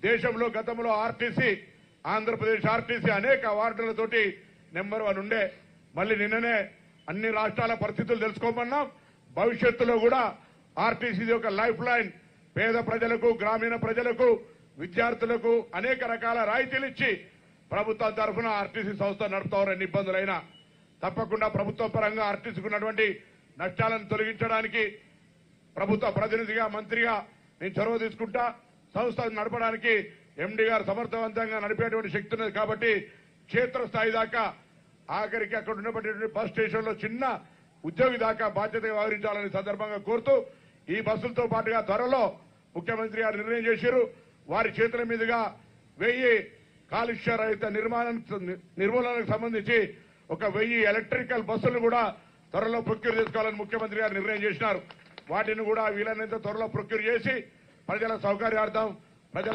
దేశంలో గతంలో RTC Andhra Pradesh RTC అనేక అవార్డులతోటి నెంబర్ 1 ఉండే. మళ్ళీ నిన్ననే అన్ని రాష్ట్రాల పరిస్థితులు తెలుసుకోమన్నాం. భవిష్యత్తులో కూడా ఆర్టీసీ ఒక లైఫ్ లైన్, పేద ప్రజలకు, గ్రామీణ ప్రజలకు, విద్యార్థులకు అనేక రకాల రాయితీలు ఇచ్చి ప్రభుత్వం తరఫున ఆర్టీసీ సంస్థ నడుపుతారని ఇబ్బందులైనా తప్పకుండా ప్రభుత్వ పరంగా ఆర్టీసీకి ఉన్నటువంటి నష్టాలను తొలగించడానికి ప్రభుత్వ ప్రతినిధిగా, మంత్రిగా నేను చొరవ తీసుకుంటా. సంస్థను నడపడానికి ఎండీ గారు సమర్థవంతంగా నడిపేటువంటి శక్తి ఉన్నది కాబట్టి క్షేత్రస్థాయి దాకా ఆఖరికి అక్కడ ఉన్నటువంటి బస్ స్టేషన్ లో చిన్న ఉద్యోగి దాకా బాధ్యతగా వ్యవహరించాలని సందర్భంగా కోరుతూ, ఈ బస్సులతో పాటుగా త్వరలో ముఖ్యమంత్రి గారు నిర్ణయం చేశారు. వారి చేతుల మీదుగా 1000 కాలుష్య రహిత నిర్మూలనకు సంబంధించి ఒక 1000 ఎలక్ట్రికల్ బస్సులు కూడా త్వరలో ప్రొక్యూర్ చేసుకోవాలని ముఖ్యమంత్రి గారు నిర్ణయం చేసినారు. వాటిని కూడా వీలైనంత త్వరలో ప్రొక్యూర్ చేసి ప్రజల సౌకర్యార్థం, ప్రజల